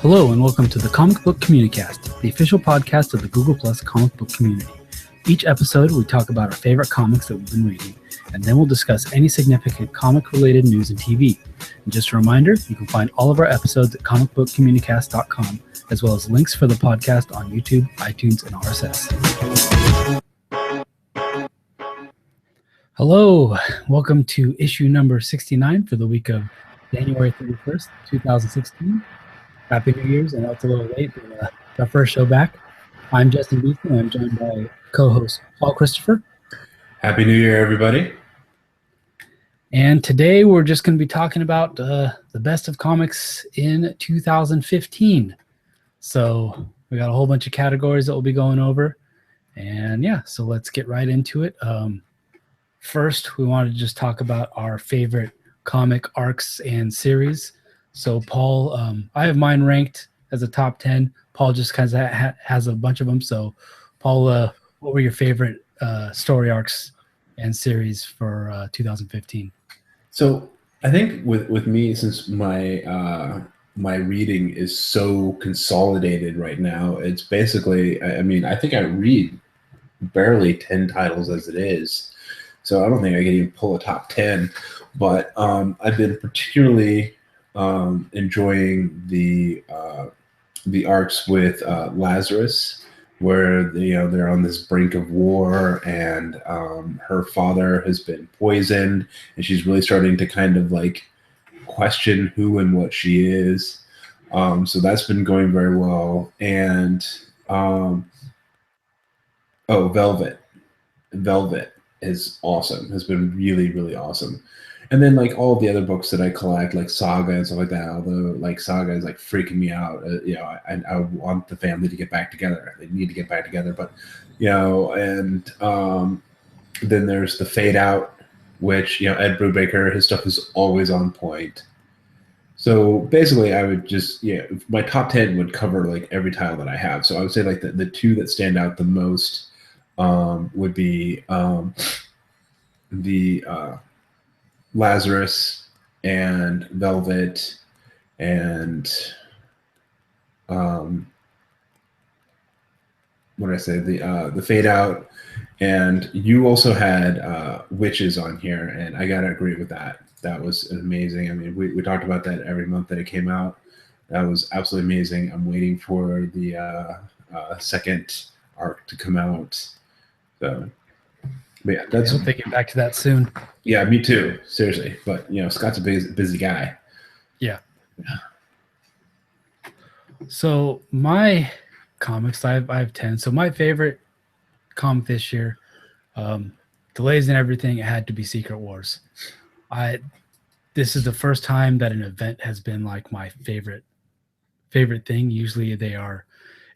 Hello and welcome to the Comic Book Communicast, the official podcast of the Google Plus comic book community. Each episode, we talk about our favorite comics that we've been reading, and then we'll discuss any significant comic-related news and TV. And just a reminder, you can find all of our episodes at comicbookcommunicast.com, as well as links for the podcast on YouTube, iTunes, and RSS. Hello, welcome to issue number 69 for the week of January 31st, 2016. Happy New Year's. I know it's a little late, but our first show back. I'm Justin Beeson, and I'm joined by co-host Paul Christopher. Happy New Year, everybody. And today we're just going to be talking about the best of comics in 2015. So we got a whole bunch of categories that we'll be going over. And yeah, so let's get right into it. First, we wanted to just talk about our favorite comic arcs and series. So Paul, I have mine ranked as a top 10. Paul just kind of has a bunch of them. So Paul, what were your favorite story arcs and series for 2015? So I think with me, since my my reading is so consolidated right now, it's basically, I think I read barely 10 titles as it is. So I don't think I can even pull a top 10. But I've been particularly enjoying the arcs with Lazarus, where they're on this brink of war, and her father has been poisoned, and she's really starting to kind of like question who and what she is. So that's been going very well. And Velvet is awesome. Has been really, really awesome. And then like all the other books that I collect, like Saga and stuff like that, although like Saga is like freaking me out. I want the family to get back together. They need to get back together. But, and then there's the Fade Out, which, Ed Brubaker, his stuff is always on point. So basically I would just, my top 10 would cover like every title that I have. So I would say like the two that stand out the most would be the Lazarus and Velvet and what did I say? The Fade Out. And you also had Witches on here, and I gotta agree with that. That was amazing. I mean, we talked about that every month that it came out. That was absolutely amazing. I'm waiting for the second arc to come out. So, but yeah, I hope they get back to that soon. Yeah, me too. Seriously, but Scott's a busy guy. Yeah. So my comics, I have 10. So my favorite comic this year, delays and everything, it had to be Secret Wars. This is the first time that an event has been like my favorite thing. Usually they are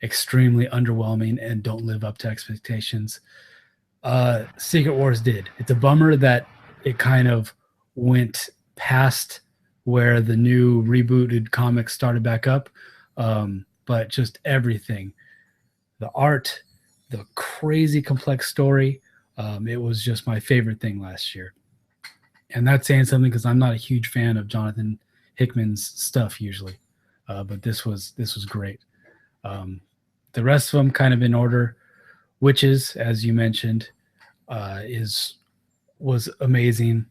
extremely underwhelming and don't live up to expectations. Secret Wars did. It's a bummer that it kind of went past where the new rebooted comics started back up. But just everything, the art, the crazy complex story, it was just my favorite thing last year. And that's saying something because I'm not a huge fan of Jonathan Hickman's stuff usually. But this was great. The rest of them kind of in order. Witches, as you mentioned, was amazing.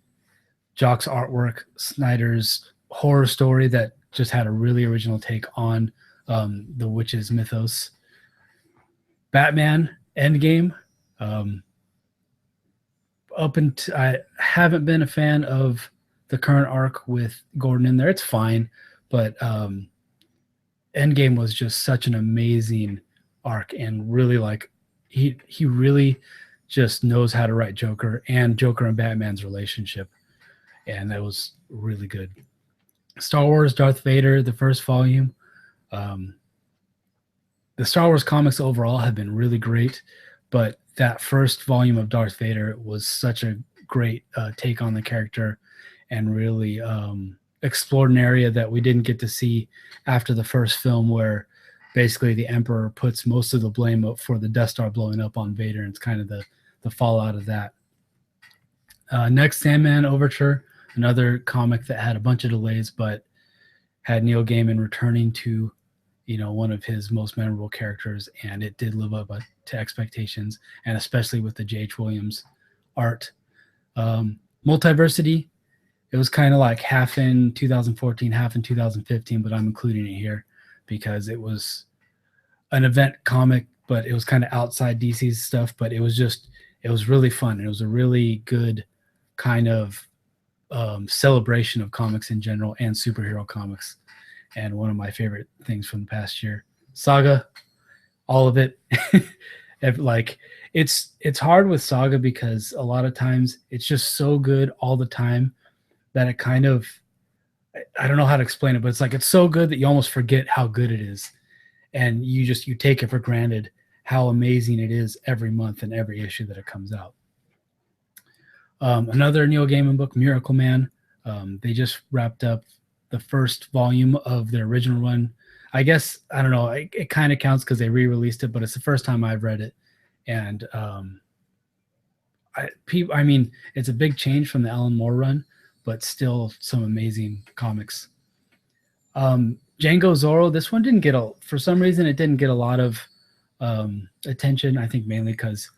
Jock's artwork, Snyder's horror story that just had a really original take on the Witches mythos. Batman Endgame. I haven't been a fan of the current arc with Gordon in there. It's fine, but Endgame was just such an amazing arc, and really like he really just knows how to write Joker and Batman's relationship, and that was really good. Star Wars Darth Vader, the first volume. The Star Wars comics overall have been really great, but that first volume of Darth Vader was such a great take on the character, and really explored an area that we didn't get to see after the first film, where basically the Emperor puts most of the blame for the Death Star blowing up on Vader, and it's kind of the fallout of that. Next, Sandman Overture, another comic that had a bunch of delays, but had Neil Gaiman returning to one of his most memorable characters, and it did live up to expectations, and especially with the J.H. Williams art. Multiversity, it was kind of like half in 2014, half in 2015, but I'm including it here because it was an event comic, but it was kind of outside DC's stuff, but it was really fun. It was a really good kind of celebration of comics in general and superhero comics, and one of my favorite things from the past year. Saga, all of it. Like it's hard with Saga because a lot of times it's just so good all the time that it kind of, I don't know how to explain it, but it's like it's so good that you almost forget how good it is, and you take it for granted how amazing it is every month and every issue that it comes out. Another Neil Gaiman book, Miracle Man. They just wrapped up the first volume of their original run. I guess, I don't know, it kind of counts because they re-released it, but it's the first time I've read it. And I mean, it's a big change from the Alan Moore run, but still some amazing comics. Django Zorro, this one didn't get for some reason, it didn't get a lot of attention. I think mainly because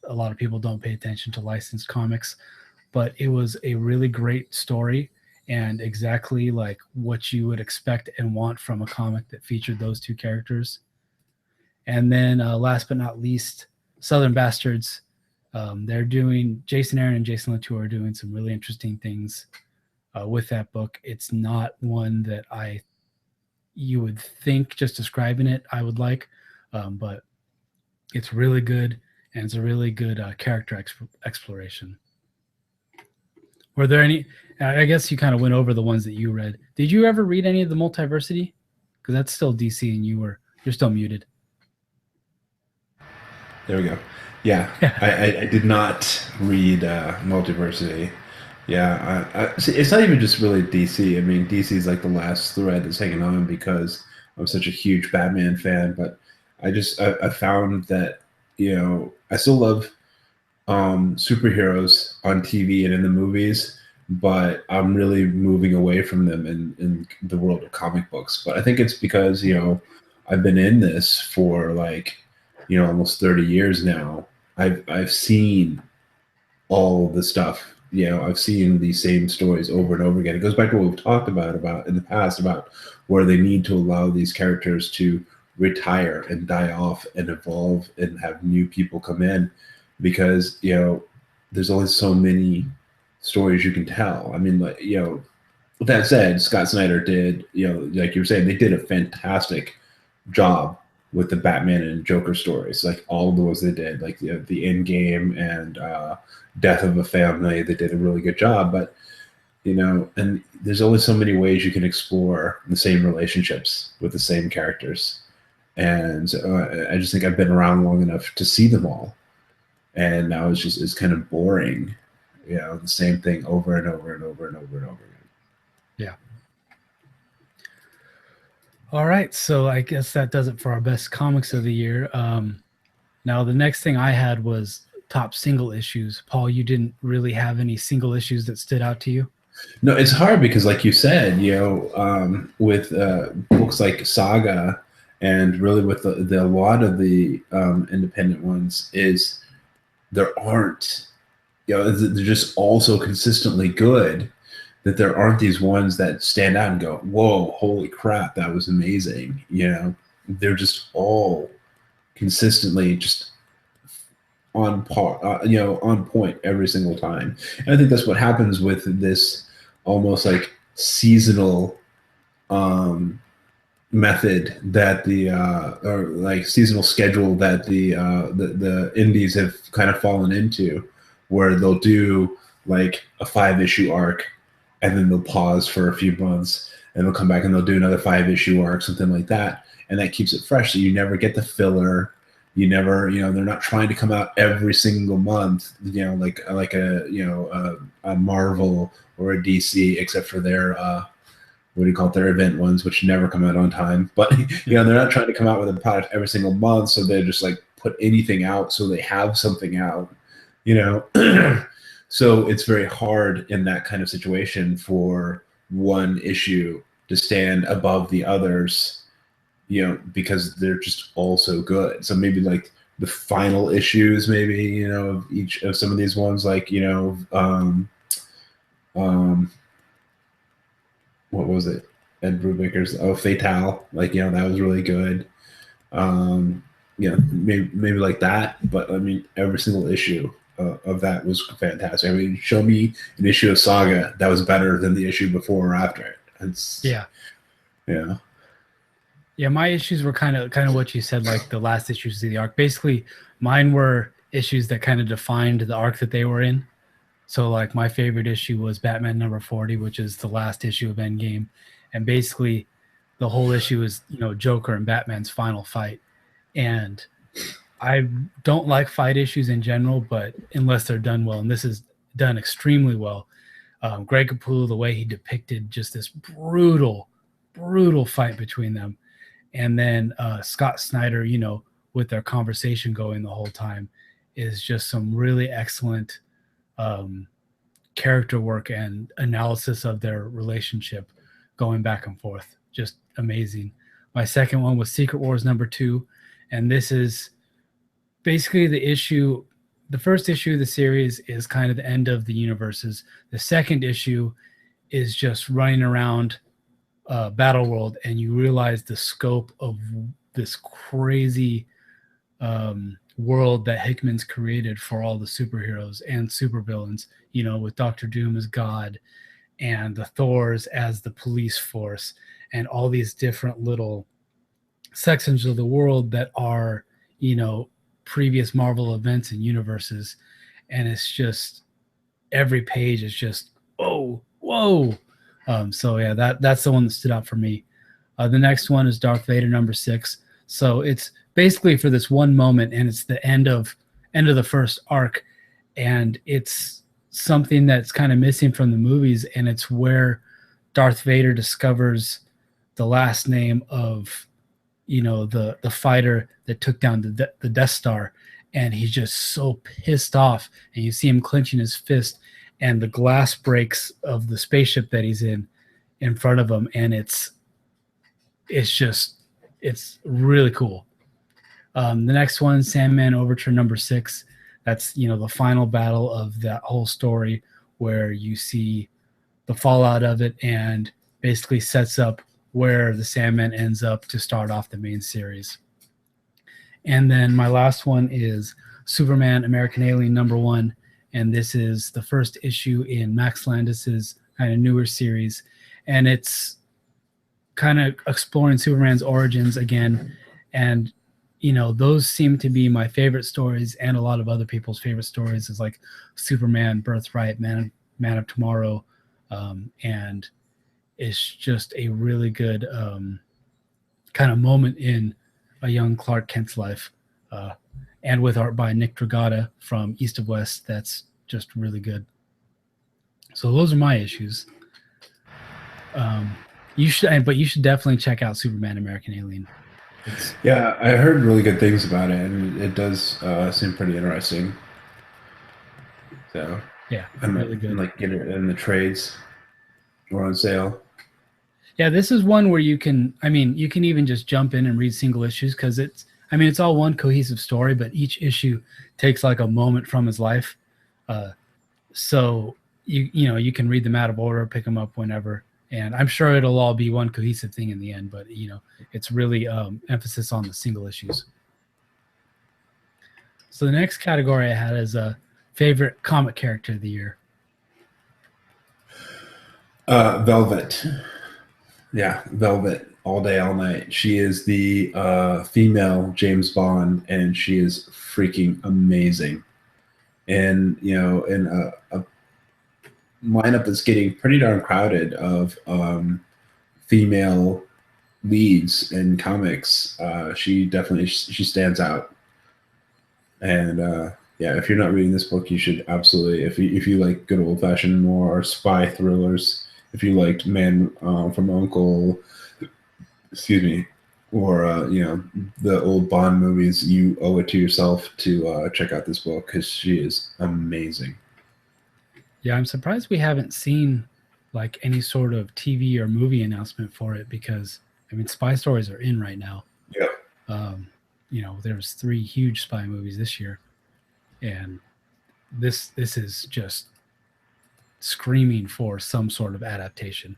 a lot of people don't pay attention to licensed comics, but it was a really great story and exactly like what you would expect and want from a comic that featured those two characters. And then last but not least, Southern Bastards. They're doing, Jason Aaron and Jason Latour are doing some really interesting things with that book. It's not one that you would think just describing it I would like, but it's really good, and it's a really good character exploration. Were there any? I guess you kind of went over the ones that you read. Did you ever read any of the Multiversity? Because that's still DC, and you're still muted. There we go. Yeah, I did not read Multiversity. Yeah, see, it's not even just really DC. I mean, DC is like the last thread that's hanging on because I'm such a huge Batman fan. But I found that I still love superheroes on TV and in the movies, but I'm really moving away from them in the world of comic books. But I think it's because I've been in this for like almost 30 years now. I've seen all the stuff. I've seen these same stories over and over again. It goes back to what we've talked about in the past about where they need to allow these characters to retire and die off and evolve and have new people come in because there's only so many stories you can tell. I mean, like, with that said, Scott Snyder did, like you were saying, they did a fantastic job with the Batman and Joker stories, like all of those they did, like the Endgame and Death of a Family. They did a really good job, but and there's only so many ways you can explore the same relationships with the same characters. And I just think I've been around long enough to see them all, and now it's kind of boring, the same thing over and over and over and over and over again. Yeah. All right, so I guess that does it for our best comics of the year. Now the next thing I had was top single issues. Paul, you didn't really have any single issues that stood out to you? No, it's hard because, like you said, with books like Saga, and really with the a lot of the independent ones, is there aren't, they're just all so consistently good that there aren't these ones that stand out and go, whoa, holy crap, that was amazing. They're just all consistently just on par, on point every single time. And I think that's what happens with this almost like seasonal method that or like seasonal schedule that the indies have kind of fallen into, where they'll do like a 5-issue arc and then they'll pause for a few months and they'll come back and they'll do another 5-issue arc, something like that, and that keeps it fresh. So you never get the filler. You never, they're not trying to come out every single month, like a Marvel or a DC, except for their what do you call it, their event ones, which never come out on time. But they're not trying to come out with a product every single month, so they just like put anything out so they have something out. So it's very hard in that kind of situation for one issue to stand above the others, because they're just all so good. So maybe like the final issues, maybe, of each of some of these ones, like, um, what was it? Ed Brubaker's Fatale, like, that was really good. Um, maybe like that, but I mean, every single issue of that was fantastic. I mean, show me an issue of Saga that was better than the issue before or after it. It's Yeah. yeah. Yeah, my issues were kind of what you said, like the last issues of the arc. Basically, mine were issues that kind of defined the arc that they were in. So like my favorite issue was Batman number 40, which is the last issue of Endgame. And basically the whole issue is, Joker and Batman's final fight. And I don't like fight issues in general, but unless they're done well, and this is done extremely well. Greg Capullo, the way he depicted just this brutal, brutal fight between them, and then Scott Snyder, with their conversation going the whole time, is just some really excellent um, character work and analysis of their relationship going back and forth. Just amazing. My second one was Secret Wars number 2, and this is basically the issue. The first issue of the series is kind of the end of the universes. The second issue is just running around Battle World, and you realize the scope of this crazy world that Hickman's created for all the superheroes and supervillains. With Doctor Doom as God, and the Thors as the police force, and all these different little sections of the world that are, previous Marvel events and universes. And it's just every page is just whoa. So yeah, that's the one that stood out for me. The next one is Darth Vader number 6. So it's basically for this one moment, and it's the end of the first arc, and it's something that's kind of missing from the movies, and it's where Darth Vader discovers the last name of the fighter that took down the Death Star, and he's just so pissed off, and you see him clenching his fist, and the glass breaks of the spaceship that he's in front of him, and it's really cool. The next one, Sandman Overture number 6. That's the final battle of that whole story, where you see the fallout of it, and basically sets up where the Sandman ends up to start off the main series. And then my last one is Superman American Alien number 1, and this is the first issue in Max Landis's kind of newer series, and it's kind of exploring Superman's origins again. And those seem to be my favorite stories, and a lot of other people's favorite stories, is like Superman, Birthright, Man of Tomorrow, and it's just a really good kind of moment in a young Clark Kent's life, and with art by Nick Dragata from East of West. That's just really good. So those are my issues. You should definitely check out Superman American Alien. Yeah, I heard really good things about it, and it does seem pretty interesting. So Yeah, I really might good. like get it in the trades or on sale. Yeah, this is one where you can even just jump in and read single issues, because it's all one cohesive story, but each issue takes like a moment from his life. So you can read them out of order, pick them up whenever, and I'm sure it'll all be one cohesive thing in the end. But it's really emphasis on the single issues. So the next category I had is a favorite comic character of the year. Velvet. Yeah, Velvet all day, all night. She is the female James Bond, and she is freaking amazing. And in a lineup that's getting pretty darn crowded of female leads in comics, she stands out. And yeah, if you're not reading this book, you should absolutely. If you like good old fashioned noir spy thrillers, if you liked Man from Uncle, excuse me, or the old Bond movies, you owe it to yourself to check out this book, because she is amazing. Yeah, I'm surprised we haven't seen like any sort of TV or movie announcement for it, because I mean, spy stories are in right now. Yeah. There was 3 huge spy movies this year, and this is just screaming for some sort of adaptation.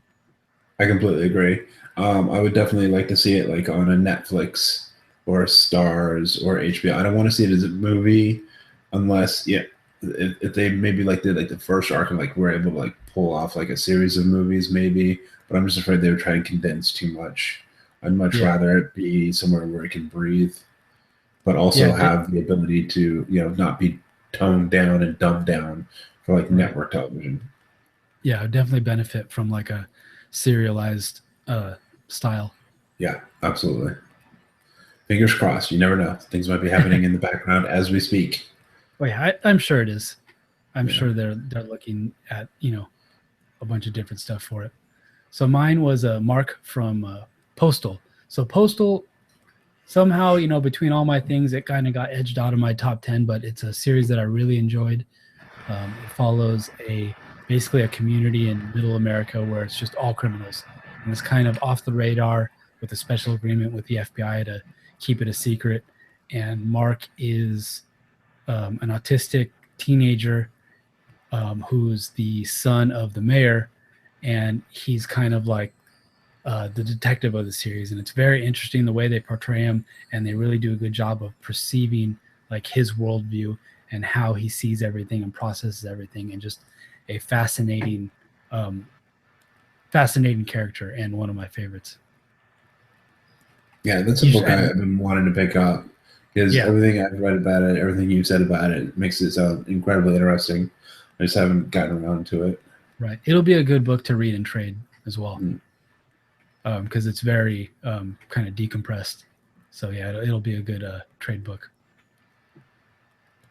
I completely agree. I would definitely like to see it like on a Netflix or Stars or HBO. I don't want to see it as a movie unless, yeah, if they maybe like did like the first arc and like were able to like pull off like a series of movies maybe. But I'm just afraid they would try and condense too much. I'd much Yeah, rather it be somewhere where it can breathe, but yeah, also have the ability to not be toned down and dumbed down for like right. network television. Yeah, I definitely benefit from like a serialized style. Yeah, absolutely. Fingers crossed. You never know. Things might be happening in the background as we speak. Oh yeah, I'm sure it is. I'm Yeah. sure they're looking at a bunch of different stuff for it. So mine was a Mark from Postal. So Postal somehow between all my things it kind of got edged out of my top 10, but it's a series that I really enjoyed. It follows basically a community in middle America where it's just all criminals, and it's kind of off the radar with a special agreement with the FBI to keep it a secret. And Mark is an autistic teenager who's the son of the mayor, and he's kind of like the detective of the series. And it's very interesting the way they portray him, and they really do a good job of perceiving like his worldview and how he sees everything and processes everything, and just a um, fascinating character and one of my favorites. Yeah, that's a He's book and I've been wanting to pick up because yeah, everything I've read about it, everything you've said about it, makes it sound incredibly interesting. I just haven't gotten around to it. right. It'll be a good book to read and trade as well, Mm. because it's very kind of decompressed. So yeah, it'll be a good trade book.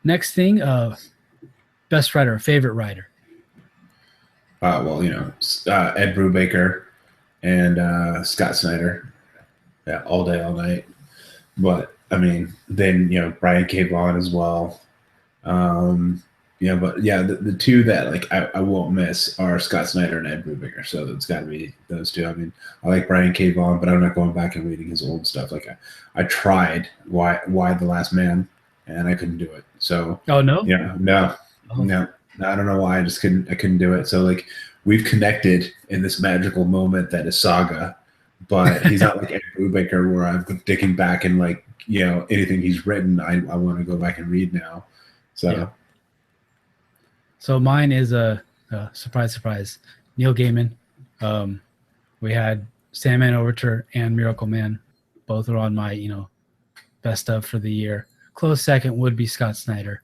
Next thing, best writer, favorite writer. Well, Ed Brubaker and Scott Snyder, yeah, all day, all night. But I mean, then Brian K. Vaughan as well. Um, but yeah, the two that like I won't miss are Scott Snyder and Ed Brubaker. So it's got to be those two. I mean, I like Brian K. Vaughan, but I'm not going back and reading his old stuff. Like I tried why the Last Man, and I couldn't do it. So Oh no. no, Oh. no, I don't know why I couldn't do it. So like we've connected in this magical moment that is Saga, but he's not like Ed Brubaker where I'm digging back and like anything he's written I want to go back and read now. So Yeah. So mine is a surprise, surprise. Neil Gaiman. We had Sandman Overture and Miracle Man. Both are on my best of for the year. Close second would be Scott Snyder,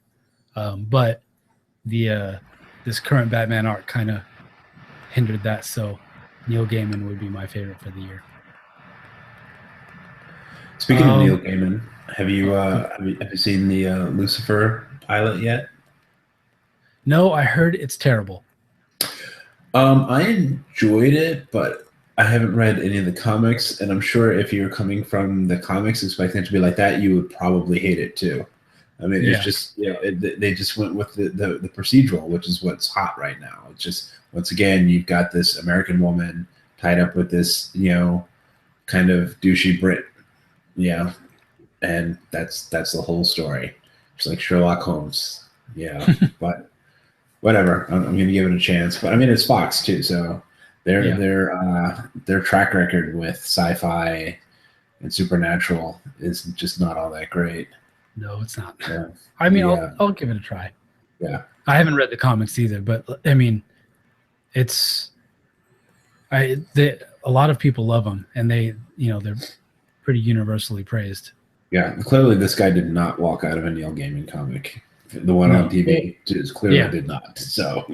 but the this current Batman arc kind of hindered that. So Neil Gaiman would be my favorite for the year. speaking of Neil Gaiman, have you Oh, have you seen the Lucifer pilot yet? no, I heard it's terrible. I enjoyed it, but I haven't read any of the comics, and I'm sure if you're coming from the comics expecting it to be like that, you would probably hate it too. I mean, it's Yeah, just they just went with the procedural, which is what's hot right now. It's just once again you've got this American woman tied up with this kind of douchey Brit, yeah, and that's the whole story. It's like Sherlock Holmes, yeah, but whatever. I'm going to give it a chance. But I mean, it's Fox too, so their yeah. their track record with sci-fi and supernatural is just not all that great. No, it's not. Yeah, I mean, yeah, I'll give it a try. yeah. I haven't read the comics either, but I mean, it's a lot of people love them, and they're pretty universally praised. Yeah, clearly this guy did not walk out of a Neil Gaiman comic. The one on No, TV just clearly yeah. did not. So,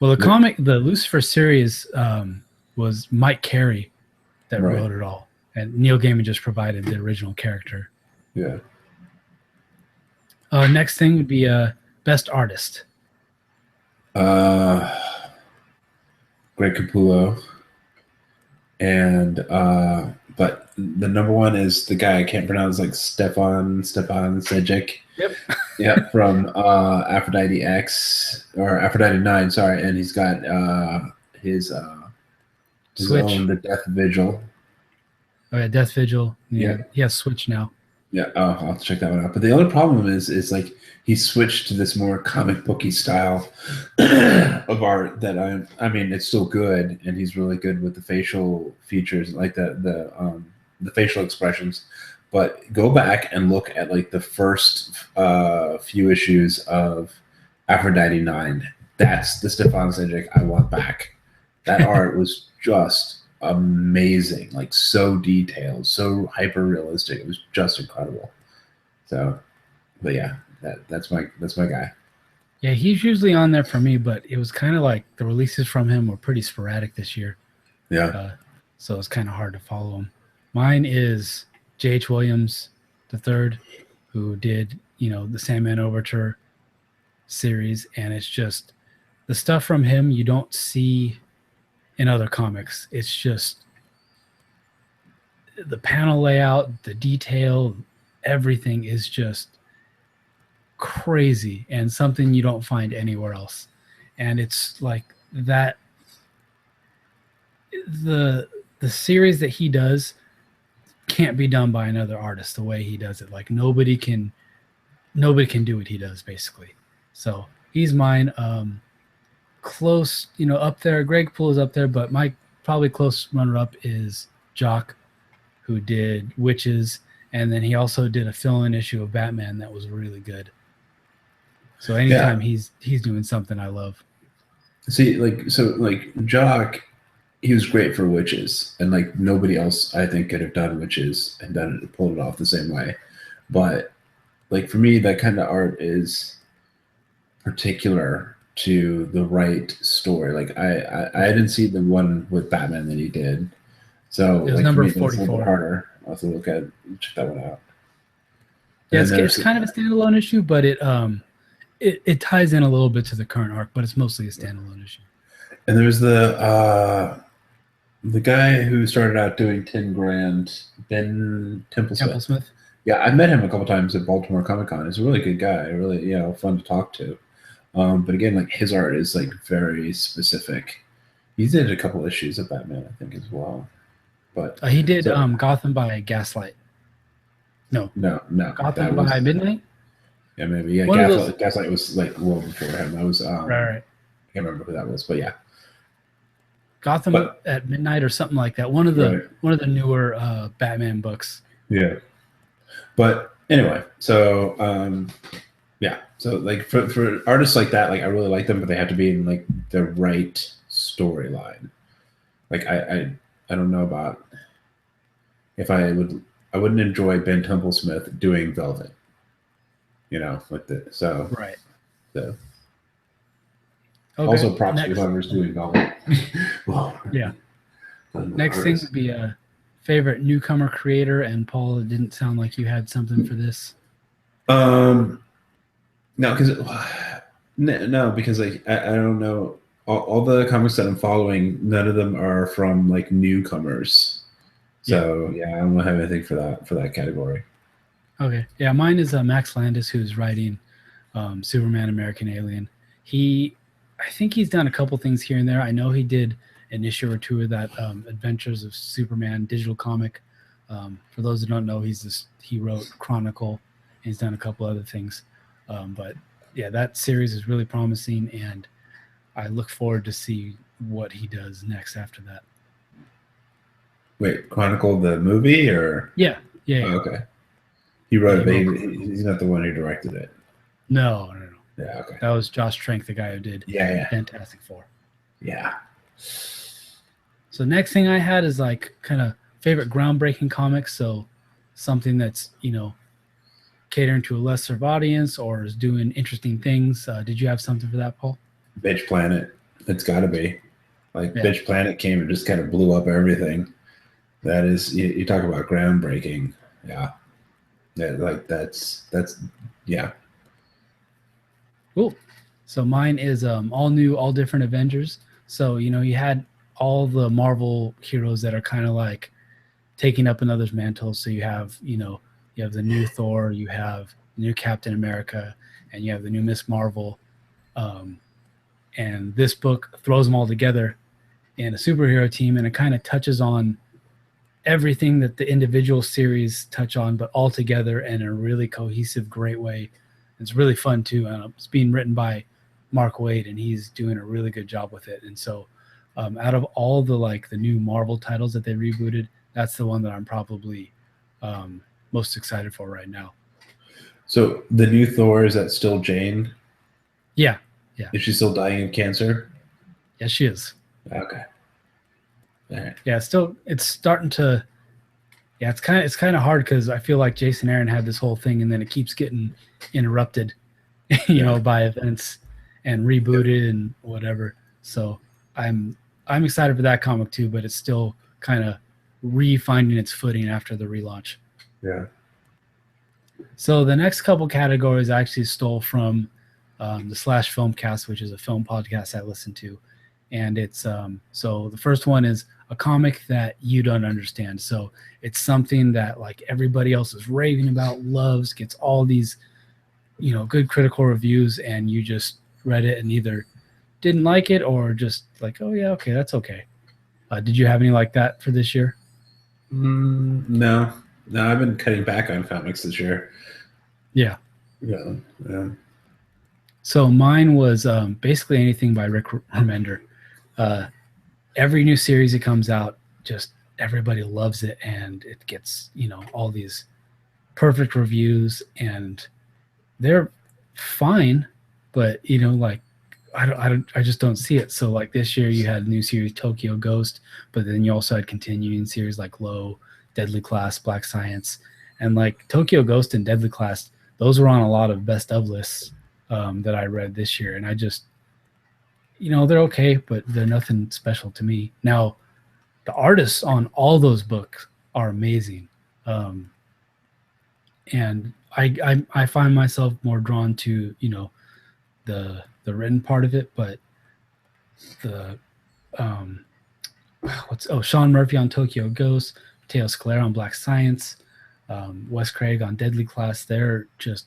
Well, but, the Lucifer series was Mike Carey that right, wrote it all, and Neil Gaiman just provided the original character. yeah. Next thing would be best artist. Uh, Greg Capullo, and but the number one is the guy I can't pronounce, like Stefan Sejic. Yep. Yeah, from Aphrodite X or Aphrodite 9, sorry, and he's got his Switch. own The Death Vigil. Oh yeah, Death Vigil. Yeah, Yeah, he has Switch now. yeah. Oh, I'll have to check that one out. But the only problem is like he switched to this more comic booky style of art that I mean, it's still good, and he's really good with the facial features, like the facial expressions. But go back and look at like the first few issues of Aphrodite 9. That's the Stefan Sejic I want back. That art was just amazing, like so detailed, so hyper realistic. It was just incredible. So, but yeah, that's my guy. Yeah, he's usually on there for me, but it was kind of like the releases from him were pretty sporadic this year. Yeah, Uh, so it's kind of hard to follow him. Mine is J.H. Williams the third, who did, the Sandman Overture series, and it's just the stuff from him you don't see in other comics. It's just the panel layout, the detail, everything is just crazy and something you don't find anywhere else. And it's like that the series that he does can't be done by another artist the way he does it. Like nobody can do what he does basically. So he's mine. Close, up there. Greg Poole is up there, but my probably close runner up is Jock, who did Witches, and then he also did a fill-in issue of Batman that was really good. So anytime yeah. he's doing something I love. See, like Jock, he was great for Witches, and like nobody else I think could have done Witches and done it, pulled it off the same way. But like for me, that kind of art is particular to the right story. Like I didn't see the one with Batman that he did. So It was like for number me, that's a little bit 44. harder. I'll have to check that one out. Yeah, And it's there's kind of a standalone issue, but it ties in a little bit to the current arc, but it's mostly a standalone issue. and there's the guy who started out doing 10 grand, Ben Templesmith. Templesmith. Yeah, I met him a couple times at Baltimore Comic Con. He's a really good guy, really, fun to talk to. But again, like his art is like very specific. He did a couple issues of Batman, I think, as well. But He did so, Gotham by Gaslight. No, no, Gotham that by was Midnight. yeah, maybe yeah. One of those. Gaslight was like well before him. That was Right. I can't remember who that was, but yeah. Gotham But at Midnight or something like that. One of the newer Batman books. yeah. But anyway, so yeah, so like for artists like that, like I really like them, but they have to be in like the right storyline. Like I don't know about if I wouldn't enjoy Ben Templesmith doing Velvet, like the so Right. so. Okay. Also, props to whoever's doing Velvet. Well, yeah. Next thing would be a favorite newcomer creator, and Paul, it didn't sound like you had something for this. No, because like I don't know all the comics that I'm following. None of them are from like newcomers. So yeah, I don't have anything for that category. Okay, yeah, mine is Max Landis, who's writing Superman, American Alien. I think he's done a couple things here and there. I know he did an issue or two of that Adventures of Superman digital comic. For those who don't know, he wrote Chronicle, and he's done a couple other things. But yeah, that series is really promising, and I look forward to see what he does next after that. Wait, Chronicle the movie or yeah. Oh, okay. He wrote it, but he's not the one who directed it. No. Yeah, okay. That was Josh Trank, the guy who did Fantastic Four. Yeah. So next thing I had is like kind of favorite groundbreaking comics. So something that's, catering to a lesser audience or is doing interesting things. Did you have something for that, Paul? Bitch Planet. It's got to be. Bitch Planet came and just kind of blew up everything. That is, you talk about groundbreaking. Yeah. Yeah, like that's yeah. Cool. So mine is all new, all different Avengers. So, you had all the Marvel heroes that are kind of like taking up another's mantle. So you have, you have the new Thor, you have the new Captain America, and you have the new Miss Marvel. And this book throws them all together in a superhero team, and it kind of touches on everything that the individual series touch on, but all together in a really cohesive, great way. It's really fun too. It's being written by Mark Waid, and he's doing a really good job with it. And so, out of all the like the new Marvel titles that they rebooted, that's the one that I'm probably most excited for right now. So the new Thor, is that still Jane? Yeah. Is she still dying of cancer? Yes, she is. Okay. All right. Yeah, it's starting to. Yeah, it's kind of hard because I feel like Jason Aaron had this whole thing, and then it keeps getting interrupted, by events and rebooted and whatever. So I'm excited for that comic too, but it's still kind of refinding its footing after the relaunch. Yeah. So the next couple categories I actually stole from the Slash Filmcast, which is a film podcast I listen to, and it's so the first one is a comic that you don't understand. So it's something that like everybody else is raving about, loves, gets all these good critical reviews, and you just read it and either didn't like it or just like, oh yeah, okay, that's okay. Did you have any like that for this year? No, I've been cutting back on comics this year. Yeah. So mine was basically anything by Rick Remender. Every new series that comes out, just everybody loves it, and it gets all these perfect reviews, and they're fine, but like I just don't see it. So like this year you had a new series Tokyo Ghost, but then you also had continuing series like Low, Deadly Class, Black Science, and like Tokyo Ghost and Deadly Class, those were on a lot of best of lists that I read this year, and I just they're okay, but they're nothing special to me. Now the artists on all those books are amazing, and I find myself more drawn to the written part of it, but the Sean Murphy on Tokyo Ghost, Mateo Scalera on Black Science, Wes Craig on Deadly Class, they're just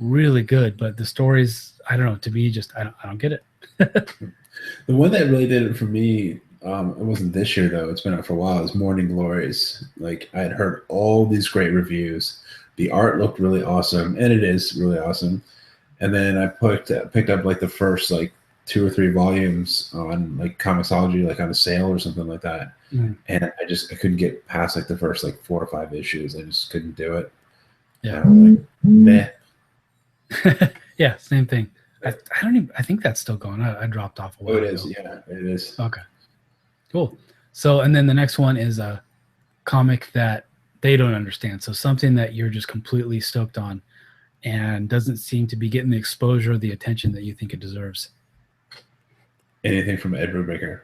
really good, but the stories, I don't know, to me just I don't get it. The one that really did it for me, it wasn't this year though, it's been out for a while, is Morning Glories. Like I had heard all these great reviews. The art looked really awesome, and it is really awesome. And then I picked up like the first like 2 or 3 volumes on like Comixology, like on a sale or something like that. And I couldn't get past like the first like 4 or 5 issues. I just couldn't do it. Yeah. Like, meh. Yeah, same thing. I think that's still going. I dropped off a while ago. It is. Yeah, it is. Okay. Cool. So, and then the next one is a comic that they don't understand. So something that you're just completely stoked on and doesn't seem to be getting the exposure or the attention that you think it deserves. Anything from Ed Brubaker.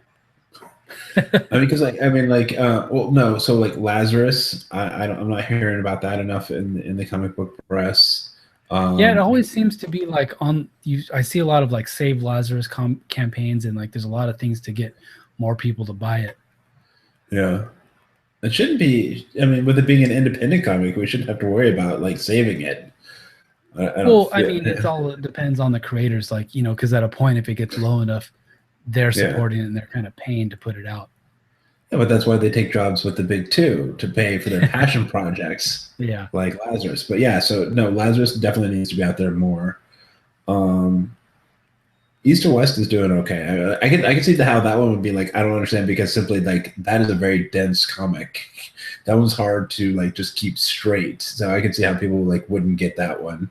Because no. So like Lazarus, I'm not hearing about that enough in the comic book press. Yeah, it always seems to be like I see a lot of like Save Lazarus campaigns, and like there's a lot of things to get more people to buy it. Yeah. It shouldn't be. I mean, with it being an independent comic, we shouldn't have to worry about like saving it. It all depends on the creators, like because at a point, if it gets low enough, they're supporting it and they're kind of paying to put it out. Yeah, but that's why they take jobs with the big two to pay for their passion projects. Yeah, like Lazarus. But yeah, so no, Lazarus definitely needs to be out there more. East or West is doing okay. I can see how that one would be like, I don't understand, because simply like that is a very dense comic. That one's hard to like just keep straight. So I can see how people like wouldn't get that one.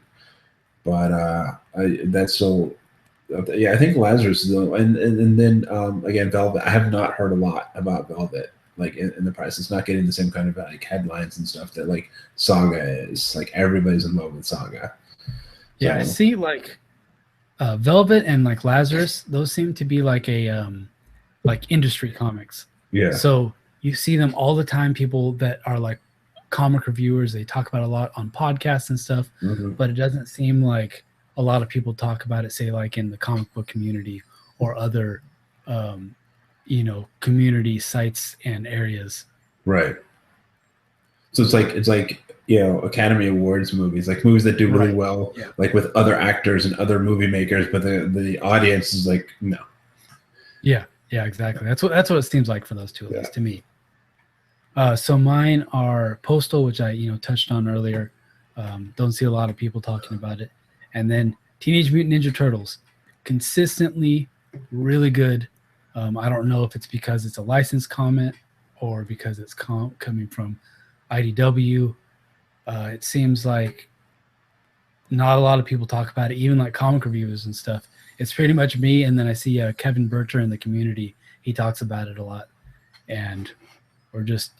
But that's so yeah, I think Lazarus is the and then again Velvet. I have not heard a lot about Velvet like in the press. It's not getting the same kind of like headlines and stuff that like Saga is. Like everybody's in love with Saga. Yeah, I see like Velvet and like Lazarus, those seem to be like a like industry comics. Yeah. So you see them all the time, people that are like comic reviewers, they talk about it a lot on podcasts and stuff, but it doesn't seem like a lot of people talk about it, say like in the comic book community or other community sites and areas. Right. So it's like Academy Awards movies, like movies that do really well, like with other actors and other movie makers, but the audience is like, no. Yeah, exactly. That's what it seems like for those two, at least to me. So mine are Postal, which I touched on earlier. Don't see a lot of people talking about it, and then Teenage Mutant Ninja Turtles, consistently really good. I don't know if it's because it's a licensed comment or because it's coming from IDW. It seems like not a lot of people talk about it, even like comic reviews and stuff. It's pretty much me, and then I see Kevin Bircher in the community. He talks about it a lot, and we're just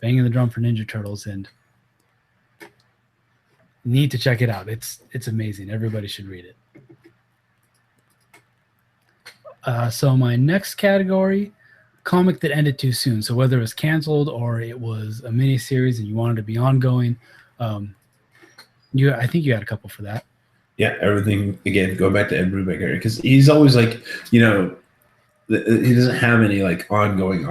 banging the drum for Ninja Turtles, and need to check it out. It's amazing. Everybody should read it. So my next category, comic that ended too soon. So whether it was canceled or it was a mini series and you wanted to be ongoing, I think you had a couple for that. Yeah, everything again. Going back to Ed Brubaker because he's always like, he doesn't have any like ongoing.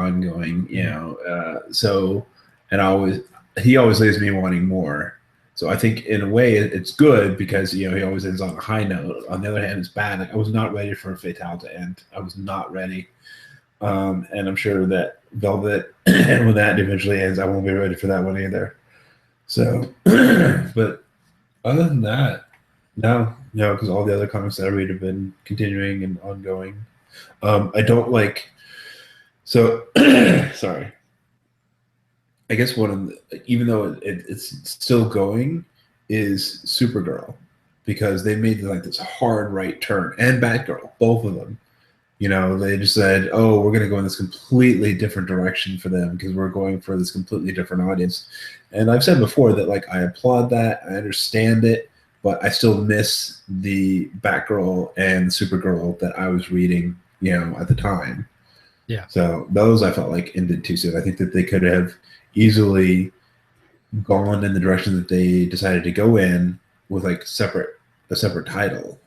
So and he always leaves me wanting more. So I think in a way it's good because he always ends on a high note. On the other hand, it's bad. Like, I was not ready for Fatale to end. I was not ready. And I'm sure that Velvet, and when that eventually ends, I won't be ready for that one either. So, but other than that, no, because all the other comics that I read have been continuing and ongoing. I don't like. So, sorry. I guess one of the, even though it's still going, is Supergirl, because they made like this hard right turn, and Batgirl, both of them. They just said, "Oh, we're going to go in this completely different direction for them because we're going for this completely different audience." And I've said before that, like, I applaud that, I understand it, but I still miss the Batgirl and Supergirl that I was reading, at the time. Yeah. So those I felt like ended too soon. I think that they could have easily gone in the direction that they decided to go in with like a separate title,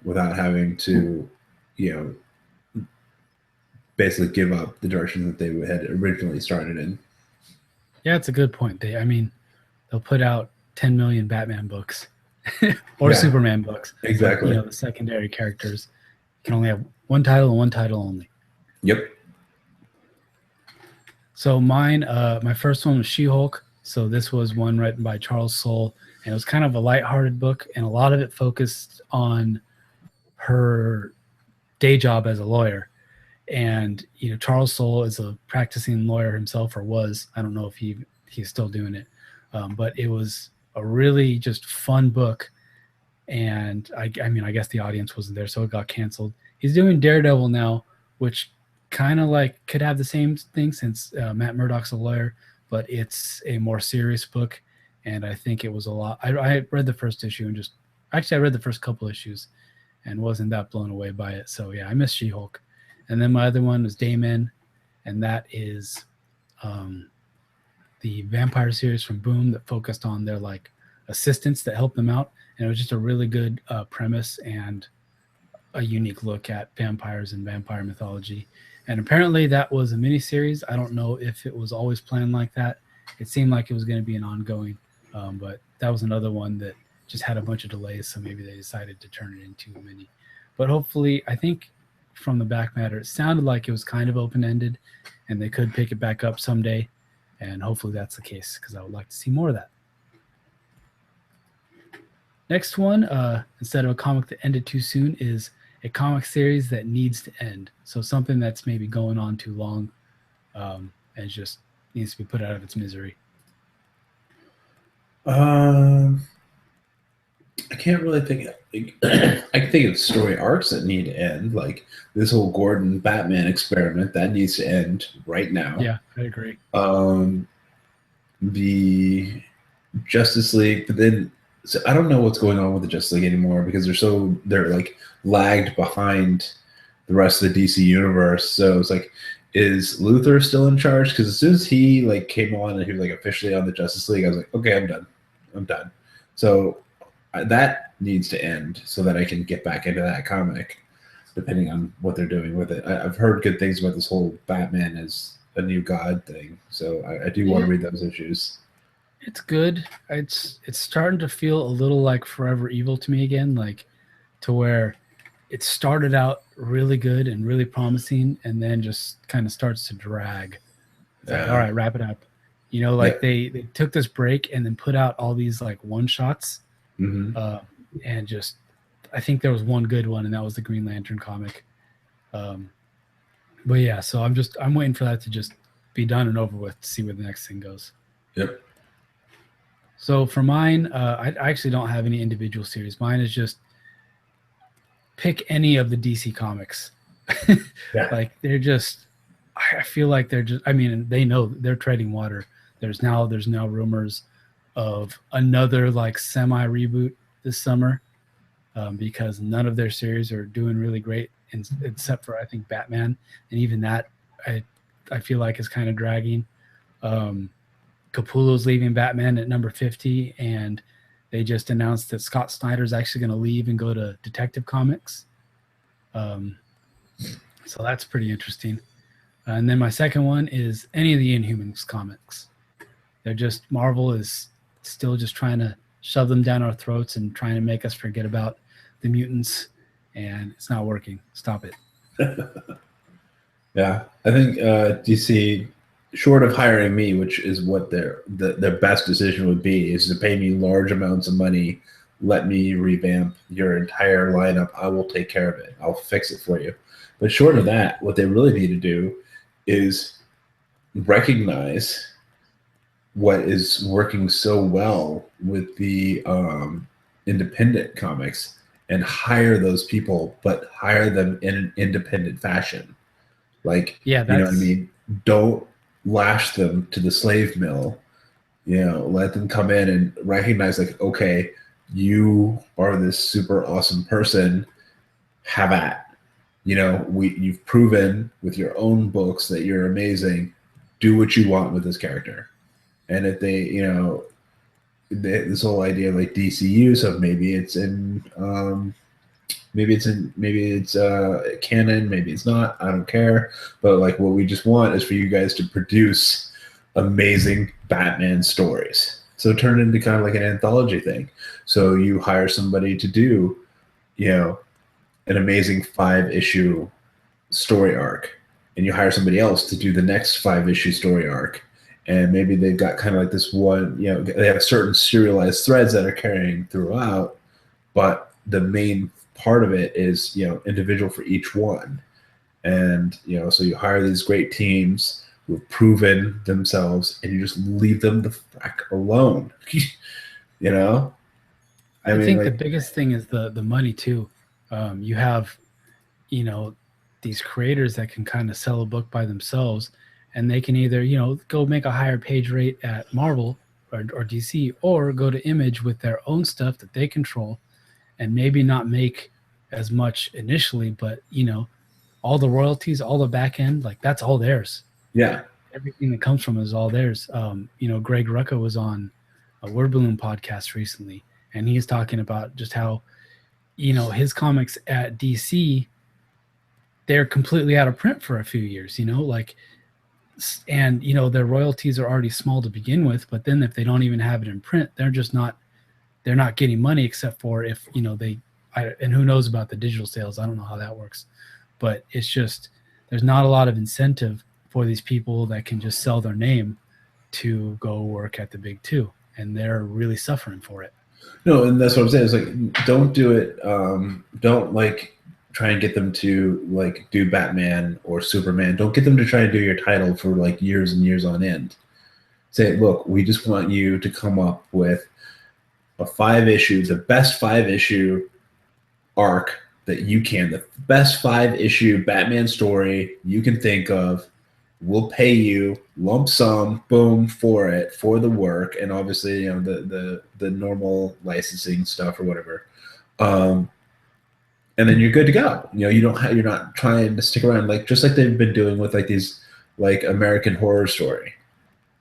without having to, you know, basically give up the direction that they had originally started in. Yeah, it's a good point. They'll put out 10 million Batman books or Yeah, Superman books, but exactly. the secondary characters can only have one title and one title only. Yep. So mine, my first one was She-Hulk. So this was one written by Charles Soule, and it was kind of a lighthearted book, and a lot of it focused on her day job as a lawyer. And Charles Soule is a practicing lawyer himself, or was. I don't know if he's still doing it, but it was a really just fun book. And I guess the audience wasn't there, so it got canceled. He's doing Daredevil now, which kind of like could have the same thing since Matt Murdock's a lawyer, but it's a more serious book. And I think it was a lot. I read the first issue and I read the first couple issues and wasn't that blown away by it. So yeah, I miss She-Hulk. And then my other one was Daemon, and that is the vampire series from Boom that focused on their like assistants that help them out. And it was just a really good premise and a unique look at vampires and vampire mythology. And apparently that was a miniseries. I don't know if it was always planned like that. It seemed like it was going to be an ongoing, but that was another one that just had a bunch of delays. So maybe they decided to turn it into a mini. But hopefully, I think from the back matter, it sounded like it was kind of open ended, and they could pick it back up someday. And hopefully that's the case because I would like to see more of that. Next one, instead of a comic that ended too soon, is a comic series that needs to end. So something that's maybe going on too long and just needs to be put out of its misery. I can't really think. I can think of story arcs that need to end, like this whole Gordon Batman experiment that needs to end right now. Yeah, I agree. The Justice League, but then so I don't know what's going on with the Justice League anymore because they're like lagged behind the rest of the DC universe. So it's like, is Luthor still in charge? Because as soon as he like came on and he was like officially on the Justice League, I was like, okay, I'm done. So that needs to end so that I can get back into that comic, depending on what they're doing with it. I've heard good things about this whole Batman as a new god thing, so I do want to read those issues. It's good. It's starting to feel a little like Forever Evil to me again, like to where it started out really good and really promising, and then just kind of starts to drag. It's like, all right, wrap it up. You know, Yeah. like they took this break and then put out all these like one shots, Hmm. uh, and just I think there was one good one, and that was the Green Lantern comic. Um, but yeah, so I'm waiting for that to just be done and over with to see where the next thing goes. Yep. So for mine, I actually don't have any individual series. Mine is just pick any of the DC comics. Yeah. Like they're just, I feel like they're just. I mean, they know they're treading water. There's now rumors of another like semi reboot this summer, because none of their series are doing really great, except for I think Batman, and even that I I feel like is kind of dragging. Um, Capullo's leaving Batman at number 50, and they just announced that Scott Snyder's actually going to leave and go to Detective Comics. Um, so that's pretty interesting. And then my second one is any of the Inhumans comics. They're just Marvel is still just trying to shove them down our throats and trying to make us forget about the mutants, and it's not working. Stop it. Yeah, I think DC, short of hiring me, which is what their best decision would be, is to pay me large amounts of money, let me revamp your entire lineup. I will take care of it. I'll fix it for you. But short of that, what they really need to do is recognize what is working so well with the independent comics and hire those people, but hire them in an independent fashion. Like, Yeah, you know what I that's mean? Don't lash them to the slave mill. You know, let them come in and recognize, like, okay, you are this super awesome person. Have at. You know, you've proven with your own books that you're amazing. Do what you want with this character. And if they, you know, this whole idea of like DCU, so maybe it's canon, maybe it's not. I don't care. But like, what we just want is for you guys to produce amazing Batman stories. So turn it into kind of like an anthology thing. So you hire somebody to do, you know, an amazing 5 issue story arc, and you hire somebody else to do the next 5 issue story arc. And maybe they've got kind of like this one, you know, they have certain serialized threads that are carrying throughout, but the main part of it is, you know, individual for each one. And, you know, so you hire these great teams who have proven themselves, and you just leave them the fuck alone. You know, I I mean, think the like, biggest thing is the money too. You have, you know, these creators that can kind of sell a book by themselves, and they can either, you know, go make a higher page rate at Marvel or DC, or go to Image with their own stuff that they control, and maybe not make as much initially, but you know, all the royalties, all the back end, like that's all theirs. yeah, Everything that comes from it is all theirs. You know, Greg Rucka was on a Word Balloon podcast recently, and he's talking about just how, you know, his comics at DC, they're completely out of print for a few years, you know, like, and you know, their royalties are already small to begin with, but then if they don't even have it in print, they're not getting money, except for if, you know, and who knows about the digital sales. I don't know how that works, but it's just, there's not a lot of incentive for these people that can just sell their name to go work at the big two, and they're really suffering for it. no, and that's what I'm saying. It's like, don't do it. Don't like try and get them to like do Batman or Superman. Don't get them to try and do your title for like years and years on end. Say, look, we just want you to come up with a 5 issue, the best 5 issue arc that you can, the best 5 issue Batman story you can think of. We'll pay you lump sum, boom, for it, for the work, and obviously, you know, the normal licensing stuff or whatever. Um, and then you're good to go. You know, you're not trying to stick around, like just like they've been doing with like these like American Horror Story.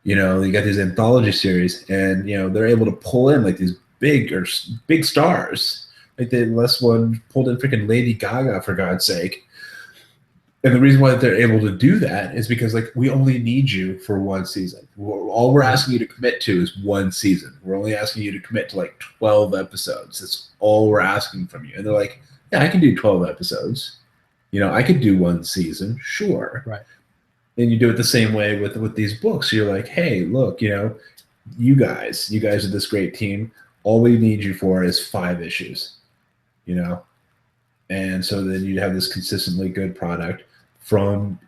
You know, you got these anthology series, and you know they're able to pull in like these big stars. Like the last one pulled in freaking Lady Gaga, for God's sake. And the reason why they're able to do that is because like we only need you for one season. All we're Right. asking you to commit to is one season. We're only asking you to commit to like 12 episodes. That's all we're asking from you. And they're like, yeah, I can do 12 episodes. You know, I could do one season, sure. Right. And you do it the same way with these books. You're like, hey, look, you guys are this great team. All we need you for is 5 issues, you know? And so then you'd have this consistently good product from,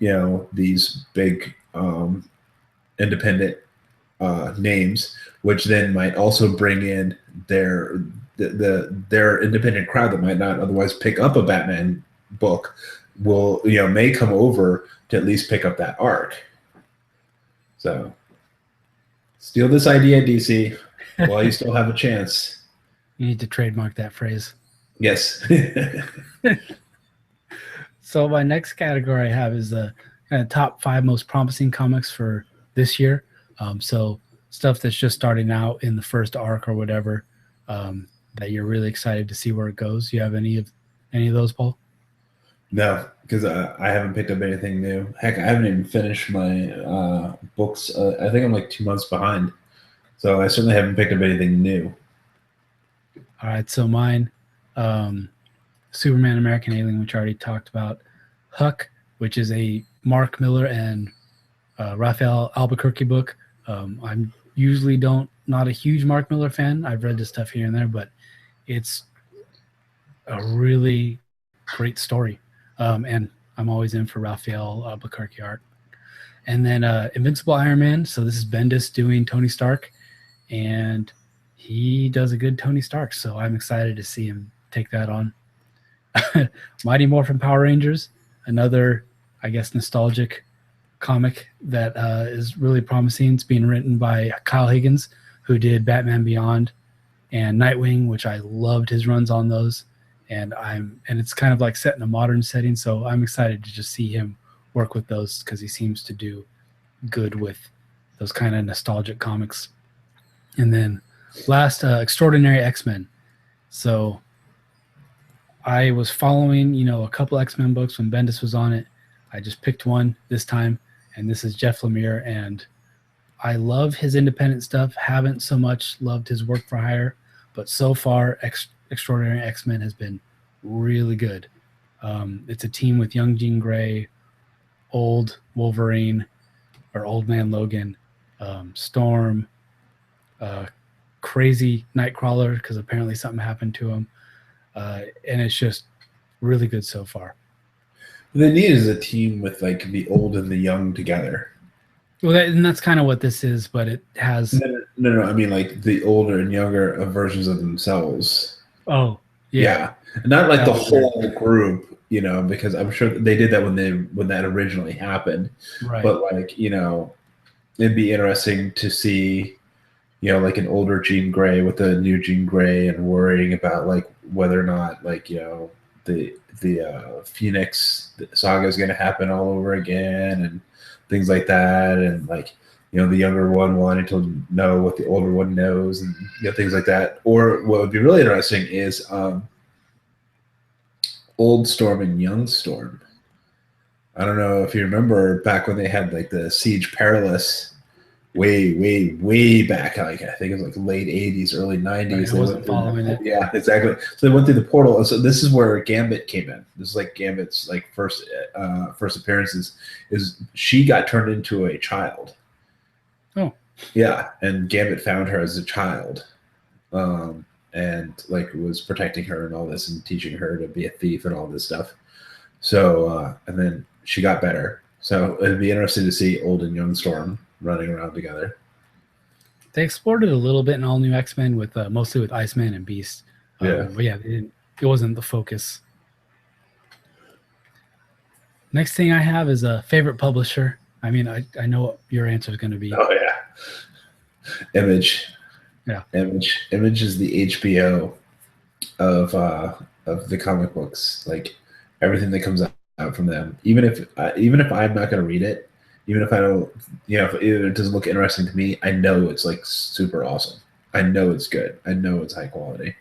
these big independent names, which then might also bring in their independent crowd that might not otherwise pick up a Batman book will may come over to at least pick up that arc. So steal this idea, DC, while you still have a chance. You need to trademark that phrase. Yes. So my next category I have is the kind of top 5 most promising comics for this year. So stuff that's just starting out in the first arc or whatever, that you're really excited to see where it goes. You have any of those, Paul? No, because I haven't picked up anything new. Heck, I haven't even finished my books. I think I'm like 2 months behind. So I certainly haven't picked up anything new. All right, so mine, Superman American Alien, which I already talked about. Huck, which is a Mark Miller and Raphael Albuquerque book. I'm usually not a huge Mark Miller fan. I've read the stuff here and there, but it's a really great story. And I'm always in for Raphael Albuquerque art. And then Invincible Iron Man. So this is Bendis doing Tony Stark, and he does a good Tony Stark. So I'm excited to see him take that on. Mighty Morphin Power Rangers, another, I guess, nostalgic comic that is really promising. It's being written by Kyle Higgins, who did Batman Beyond and Nightwing, which I loved his runs on those. And it's kind of like set in a modern setting, so I'm excited to just see him work with those because he seems to do good with those kind of nostalgic comics. And then last, Extraordinary X-Men. So I was following, a couple X-Men books when Bendis was on it. I just picked one this time, and this is Jeff Lemire, and I love his independent stuff. Haven't so much loved his work for hire, but so far, Extraordinary X-Men has been really good. It's a team with young Jean Grey, old Wolverine, or Old Man Logan, Storm, crazy Nightcrawler, because apparently something happened to him. And it's just really good so far. The need is a team with like the old and the young together. Well, and that's kind of what this is, but it has. No. I mean, like the older and younger versions of themselves. Oh, yeah. Not like the whole group, because I'm sure they did that when that originally happened. Right. But like, it'd be interesting to see, like an older Jean Grey with a new Jean Grey and worrying about like whether or not like, the Phoenix saga is going to happen all over again and things like that. And like, the younger one wanting to know what the older one knows and things like that. Or what would be really interesting is Old Storm and Young Storm. I don't know if you remember back when they had like the Siege Perilous way back, like I think it was like late 80s, early 90s. I wasn't following it. Yeah, exactly. So they went through the portal. And so this is where Gambit came in. This is like Gambit's like first appearances. Is she got turned into a child. Oh. Yeah, and Gambit found her as a child. And like was protecting her and all this and teaching her to be a thief and all this stuff. So and then she got better. So it'd be interesting to see Old and Young Storm running around together. They explored it a little bit in All New X-Men with mostly with Iceman and Beast. But yeah, it wasn't the focus. Next thing I have is a favorite publisher. I mean, I know what your answer is going to be. Oh yeah, Image. Yeah, Image is the HBO of the comic books. Like everything that comes out from them, even if I'm not going to read it, even if I don't, if it doesn't look interesting to me, I know it's like super awesome. I know it's good. I know it's high quality.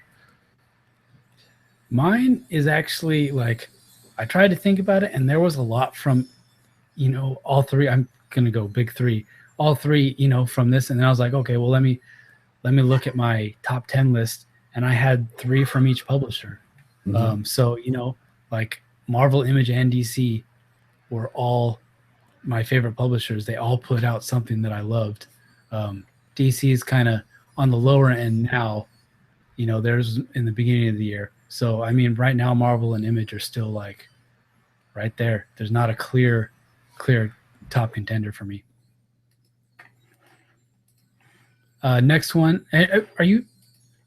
Mine is actually like, I tried to think about it, and there was a lot from, all three. I'm gonna go big three, all three, from this, and then I was like, okay, well let me look at my top 10 list, and I had 3 from each publisher. Mm-hmm. So like Marvel, Image, and DC were all my favorite publishers, they all put out something that I loved. Um, DC is kind of on the lower end now. There's in the beginning of the year. So I mean, right now Marvel and Image are still like right there. There's not a clear top contender for me. Next one,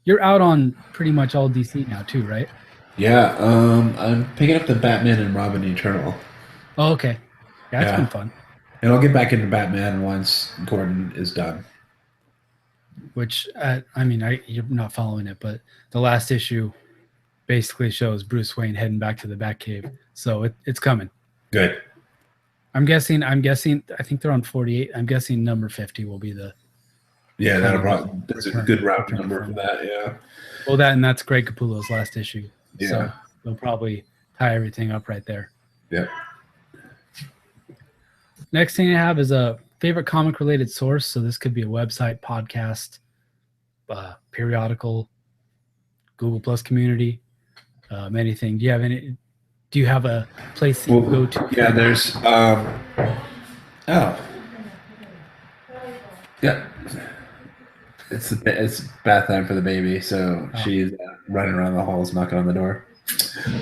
you're out on pretty much all DC now too, right? Yeah, I'm picking up the Batman and Robin Eternal. Oh, okay. Yeah, it's been Yeah, fun. and I'll get back into Batman once Gordon is done. Which I mean, you're not following it, but the last issue basically shows Bruce Wayne heading back to the Batcave, so it's coming. Good. I'm guessing. I think they're on 48. I'm guessing number 50 will be the Yeah, kind of the that's a return good round return to number for form. that. Yeah. Well, that's Greg Capullo's last issue, Yeah. so they'll probably tie everything up right there. Yep. Next thing I have is a favorite comic related source. So this could be a website, podcast, periodical, Google Plus community, anything. Do you have a place that you go Well, to yeah. for that? There's oh yeah. It's bath time for the baby, so Oh, she's running around the halls, knocking on the door.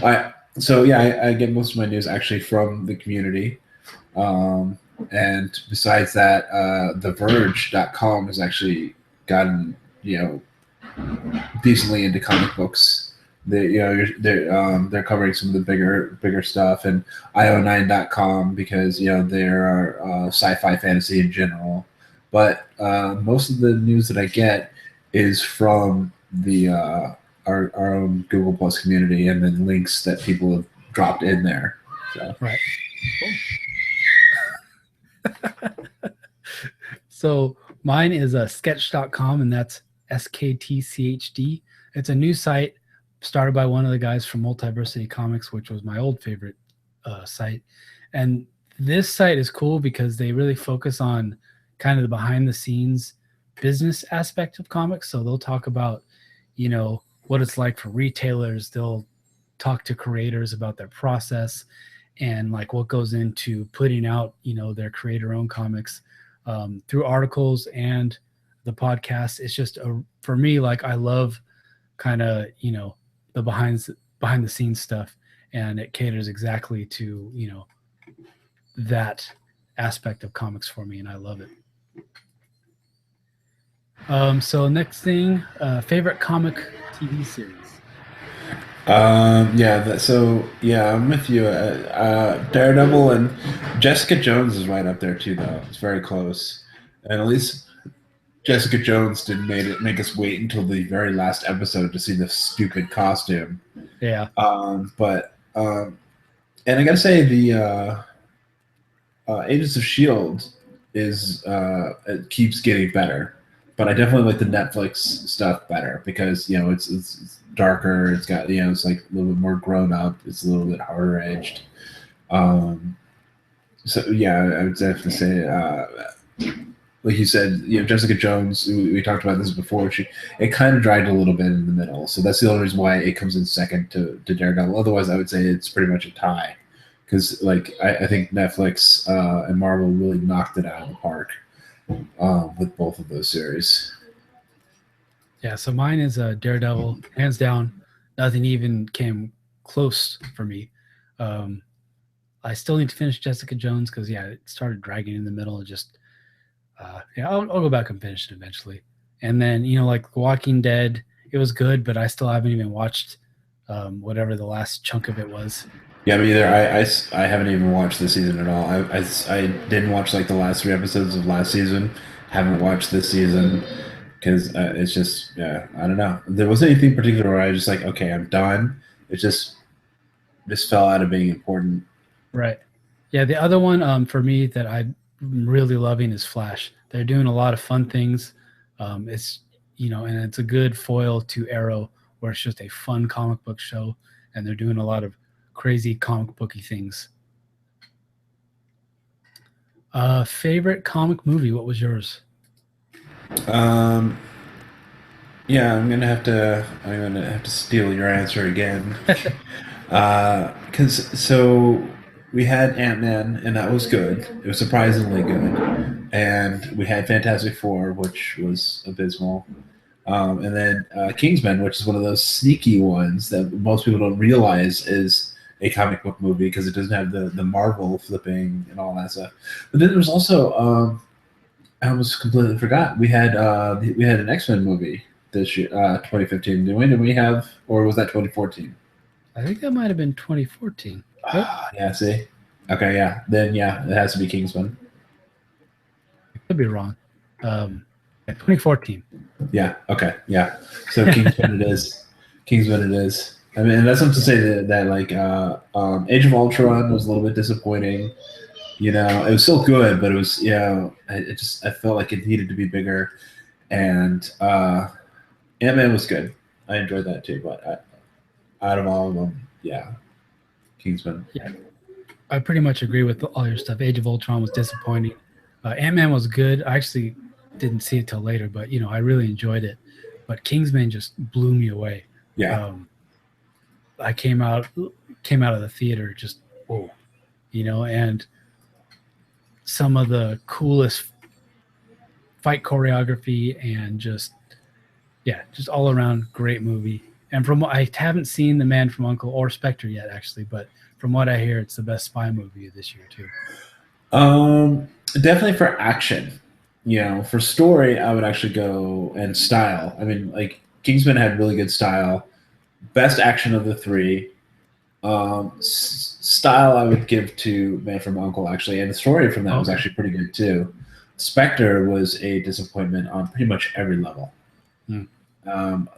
All right. So yeah, I get most of my news actually from the community. Um, and besides that, TheVerge.com has actually gotten decently into comic books. They're covering some of the bigger stuff, and io9.com because there are sci-fi fantasy in general. But most of the news that I get is from the our own Google Plus community, and then links that people have dropped in there. So right. So mine is sketch.com, and that's SKTCHD. It's a new site started by one of the guys from Multiversity Comics, which was my old favorite site. And this site is cool because they really focus on kind of the behind the scenes business aspect of comics. So they'll talk about, what it's like for retailers. They'll talk to creators about their process and like what goes into putting out, their creator owned comics through articles and the podcast. It's just for me, like I love kind of, the behind the scenes stuff, and it caters exactly to, that aspect of comics for me, and I love it. So next thing, favorite comic TV series. yeah, I'm with you. Daredevil and Jessica Jones is right up there too, though. It's very close, and at least Jessica Jones didn't make us wait until the very last episode to see the stupid costume. Yeah. But and I gotta say the Agents of Shield is it keeps getting better, but I definitely like the Netflix stuff better because it's darker. It's got it's like a little bit more grown up. It's a little bit harder edged. Um, so yeah, I would definitely say like you said, Jessica Jones. We talked about this before. It kind of dragged a little bit in the middle, so that's the only reason why it comes in second to Daredevil. Otherwise, I would say it's pretty much a tie because like I think Netflix and Marvel really knocked it out of the park with both of those series. Yeah, so mine is Daredevil, hands down. Nothing even came close for me. Um, I still need to finish Jessica Jones because yeah, it started dragging in the middle. And just yeah, I'll go back and finish it eventually. And then like Walking Dead, it was good, but I still haven't even watched whatever the last chunk of it was. Yeah, me either. I haven't even watched this season at all. I didn't watch like the last three episodes of last season. Haven't watched this season because it's just yeah. I don't know. There wasn't anything particular where I was just like, okay, I'm done. It just fell out of being important. Right. Yeah, the other one for me that I'm really loving is Flash. They're doing a lot of fun things. It's and it's a good foil to Arrow, where it's just a fun comic book show, and they're doing a lot of crazy comic booky things. Favorite comic movie? What was yours? Um, yeah, I'm gonna have to steal your answer again. Because so we had Ant-Man, and that was good. It was surprisingly good. And we had Fantastic Four, which was abysmal. And then Kingsman, which is one of those sneaky ones that most people don't realize is a comic book movie because it doesn't have the Marvel flipping and all that stuff. But then there was also I almost completely forgot we had an X-Men movie this year, 2015. Did we have, or was that 2014? I think that might have been 2014. Oh, Yeah, see. Okay, yeah. Then yeah, it has to be Kingsman. I could be wrong. Yeah, 2014. Yeah. Okay. Yeah. So Kingsman it is. Kingsman it is. I mean, and that's not to say that like Age of Ultron was a little bit disappointing. You know, it was still good, but it was I felt like it needed to be bigger. And Ant-Man was good. I enjoyed that too. But out of all of them, yeah, Kingsman. Yeah, I pretty much agree with all your stuff. Age of Ultron was disappointing. Ant-Man was good. I actually didn't see it till later, but I really enjoyed it. But Kingsman just blew me away. Yeah. I came out of the theater just whoa, and some of the coolest fight choreography and just all around great movie. And from what I haven't seen The Man from Uncle or Spectre yet, actually, but from what I hear, it's the best spy movie of this year too. Definitely for action. You know, for story, I would actually go and style. I mean, like Kingsman had really good style. Best action of the three. Style I would give to Man from Uncle actually, and the story from that was Okay. actually pretty good too. Spectre was a disappointment on pretty much every level. Hmm.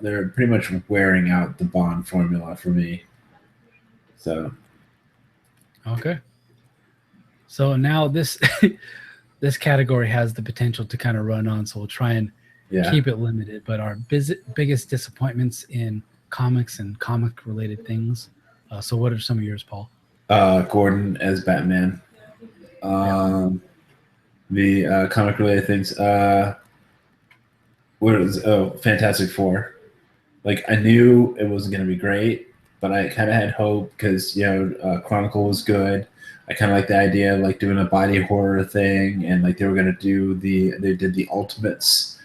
They're pretty much wearing out the Bond formula for me. So Okay. So now this this category has the potential to kind of run on, so we'll try and yeah, keep it limited. But our biggest disappointments in comics and comic related things. So what are some of yours, Paul? Gordon as Batman. Yeah. Um, the comic related things. What is Fantastic Four? Like I knew it wasn't going to be great, but I kind of had hope because Chronicle was good. I kind of like the idea of like doing a body horror thing, and like they were going to do they did the Ultimates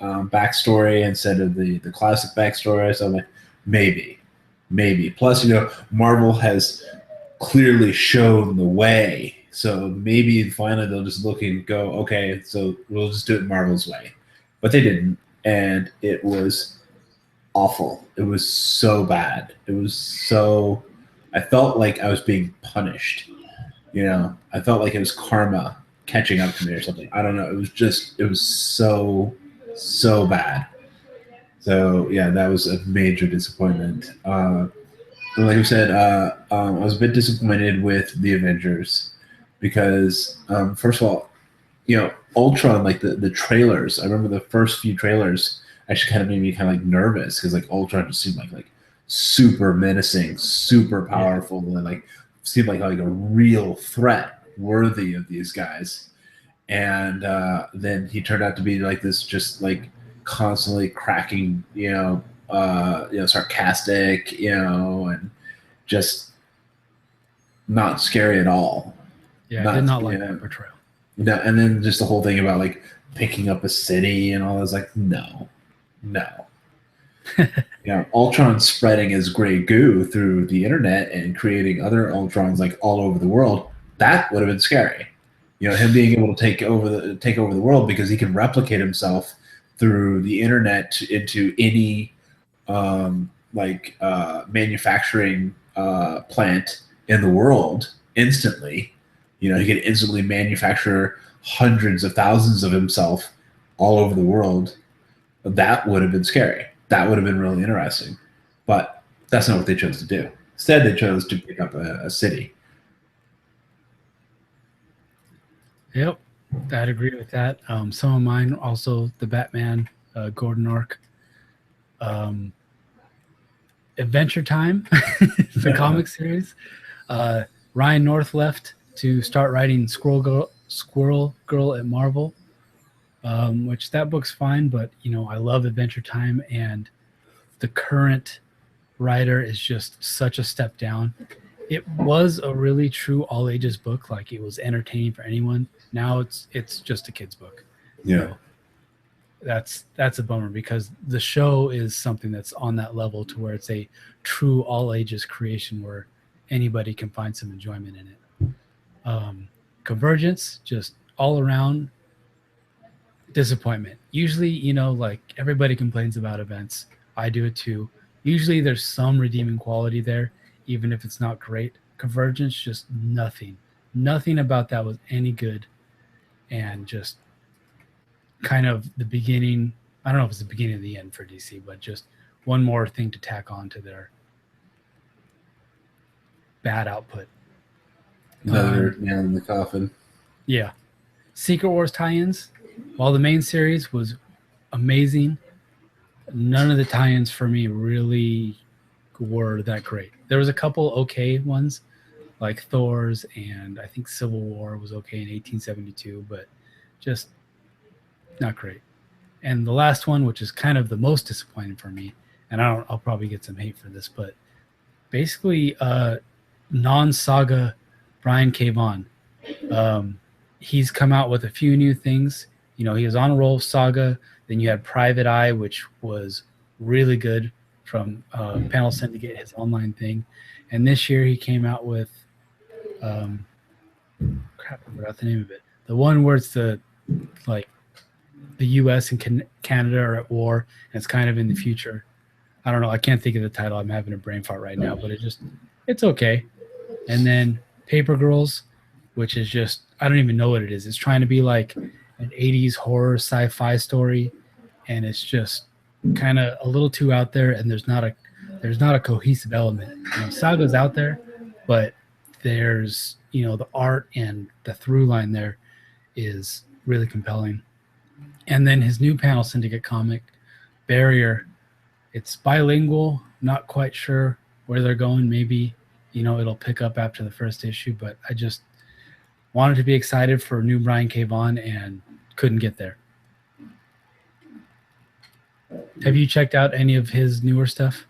backstory instead of the classic backstory. So I'm like, maybe. Plus, Marvel has clearly shown the way. So maybe finally they'll just look and go, okay, so we'll just do it Marvel's way. But they didn't. And it was awful. It was so bad. It was so. I felt like I was being punished. I felt like it was karma catching up to me or something. I don't know. It was so bad. So yeah, that was a major disappointment. Like I said, I was a bit disappointed with the Avengers because, first of all, Ultron, like the trailers. I remember the first few trailers actually kind of made me kind of like nervous because like Ultron just seemed like super menacing, super Yeah. powerful, and like seemed like a real threat worthy of these guys. And then he turned out to be like this, just like constantly cracking, sarcastic, and just not scary at all. Yeah. I did Not not like yeah, that portrayal. no, and then just the whole thing about like picking up a city and all. I was like, no. Ultron spreading his gray goo through the internet and creating other Ultrons like all over the world. That would have been scary. Him being able to take over the world because he can replicate himself through the internet into any manufacturing plant in the world instantly. He could instantly manufacture hundreds of thousands of himself all over the world. That would have been scary. That would have been really interesting. But that's not what they chose to do. Instead, they chose to pick up a city. Yep. I'd agree with that. Some of mine also the Batman Gordon arc. Um, Adventure Time, the comic series. Ryan North left to start writing Squirrel Girl at Marvel, which that book's fine, but I love Adventure Time, and the current writer is just such a step down. it was a really true all ages book. Like it was entertaining for anyone. Now it's just a kid's book. Yeah. So that's a bummer because the show is something that's on that level to where it's a true all ages creation where anybody can find some enjoyment in it. Convergence, just all around disappointment. Usually, like everybody complains about events. I do it too. Usually there's some redeeming quality there, even if it's not great. Convergence, just nothing. Nothing about that was any good. And just kind of the beginning. I don't know if it's the beginning of the end for DC, but just one more thing to tack on to their bad output. Another nail in the coffin. Yeah. Secret Wars tie-ins. While the main series was amazing, none of the tie-ins for me really were that great. There was a couple okay ones, like Thor's, and I think Civil War was okay in 1872, but just not great. And the last one, which is kind of the most disappointing for me, and I'll probably get some hate for this, but basically, non-saga Brian K. Vaughan. He's come out with a few new things. He was on a roll of Saga. Then you had Private Eye, which was really good from Panel Syndicate, his online thing. And this year he came out with, crap, I forgot the name of it. The one where it's the U.S. and Canada are at war, and it's kind of in the future. I don't know. I can't think of the title. I'm having a brain fart right now, but it's okay. And then Paper Girls, which is just, I don't even know what it is. It's trying to be like an 80s horror sci-fi story, and it's just kind of a little too out there, and there's not a cohesive element. Saga's out there, but there's the art and the through line there is really compelling. And then his new Panel Syndicate comic, Barrier, it's bilingual. Not quite sure where they're going. Maybe it'll pick up after the first issue, but I just wanted to be excited for new Brian K. Vaughan and couldn't get there. Have you checked out any of his newer stuff?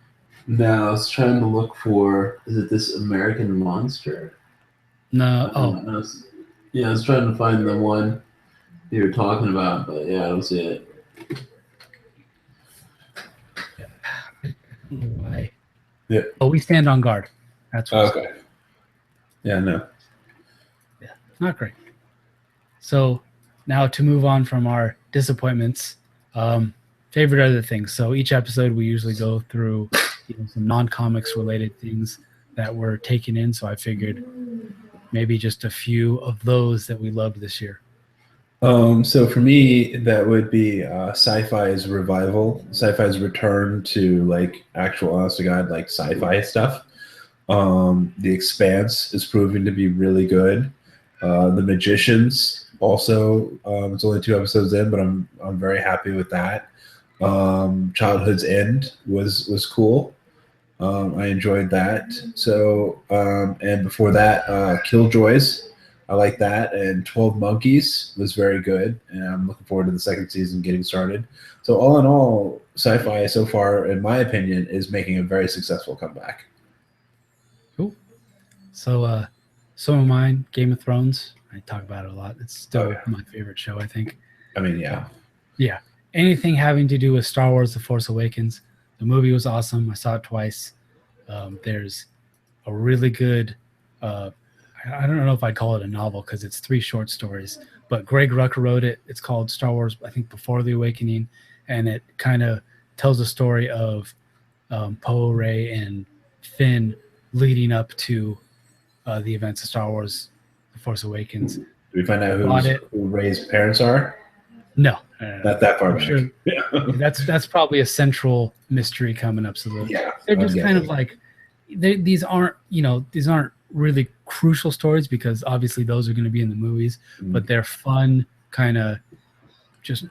No, I was trying to look for. Is it this American Monster? No. Yeah, I was trying to find the one you were talking about, but yeah, I don't see it. Why? Yeah. Oh, We Stand on Guard. That's what. Okay. Yeah, no. Yeah, not great. So now to move on from our disappointments, favorite other things. So each episode we usually go through some non-comics related things that were taken in. So I figured maybe just a few of those that we loved this year. So for me, that would be sci-fi's revival, sci-fi's return to like actual, honest to God, like sci-fi stuff. The Expanse is proving to be really good. The Magicians also, it's only 2 episodes in, but I'm very happy with that. Childhood's End was cool. I enjoyed that. So and before that, Killjoys, I like that, and 12 Monkeys was very good, and I'm looking forward to the second season getting started. So all in all, sci-fi so far, in my opinion, is making a very successful comeback. Cool. So some of mine, Game of Thrones. I talk about it a lot. It's still my favorite show, I think. I mean, yeah. Yeah. Anything having to do with Star Wars: The Force Awakens. The movie was awesome. I saw it twice. There's a really good, I don't know if I'd call it a novel because it's 3 short stories, but Greg Rucka wrote it. It's called Star Wars, I think, Before the Awakening, and it kind of tells the story of Poe, Rey, and Finn leading up to the events of Star Wars: The Force Awakens. Do we find out who Rey's parents are? No. Not that far back. Sure. Yeah. That's probably a central mystery coming up. So they're just kind of like these aren't really crucial stories because obviously those are going to be in the movies, but they're fun kind of just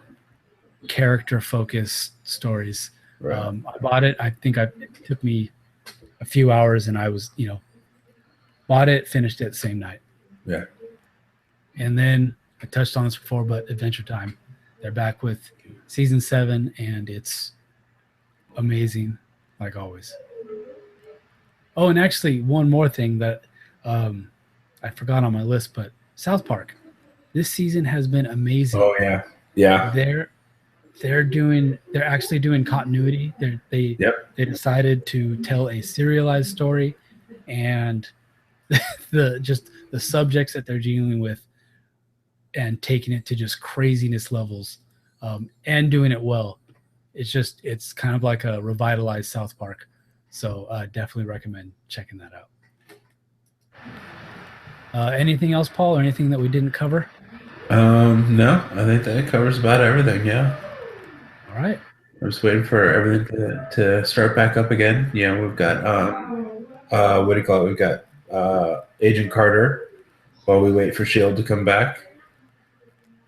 character focused stories. Right. I bought it. I think it took me a few hours, and I was bought it, finished it the same night. Yeah. And then I touched on this before, but Adventure Time. They're back with season 7, and it's amazing, like always. Oh, and actually, one more thing that I forgot on my list, but South Park. This season has been amazing. Oh yeah, yeah, They're they're actually doing continuity. yep. They decided to tell a serialized story, and the subjects that they're dealing with and taking it to just craziness levels, and doing it well. It's kind of like a revitalized South Park. So definitely recommend checking that out. Anything else, Paul, or anything that we didn't cover? No, I think that covers about everything. Yeah. All right. I'm just waiting for everything to start back up again. Yeah, we've got what do you call it? We've got Agent Carter while we wait for Shield to come back,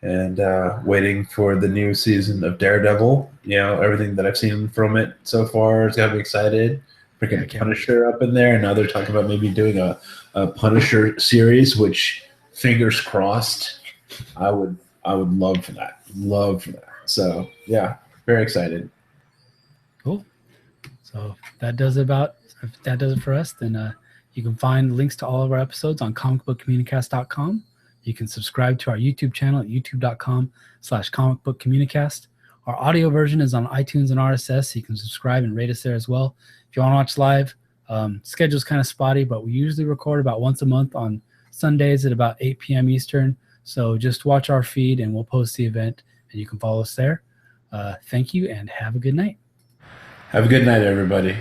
and waiting for the new season of Daredevil. You know, everything that I've seen from it so far has got me excited. Yeah, I Freaking can't wait. Punisher up in there, and now they're talking about maybe doing a Punisher series, which fingers crossed, I would I would love for that. Love for that. So yeah, very excited. Cool. So if that does it for us, then you can find links to all of our episodes on comicbookcommunicast.com. You can subscribe to our YouTube channel at youtube.com/comicbookcommunicast. Our audio version is on iTunes and RSS, so you can subscribe and rate us there as well. If you want to watch live, schedule's kind of spotty, but we usually record about once a month on Sundays at about 8 p.m. Eastern. So just watch our feed and we'll post the event and you can follow us there. Thank you and have a good night. Have a good night, everybody.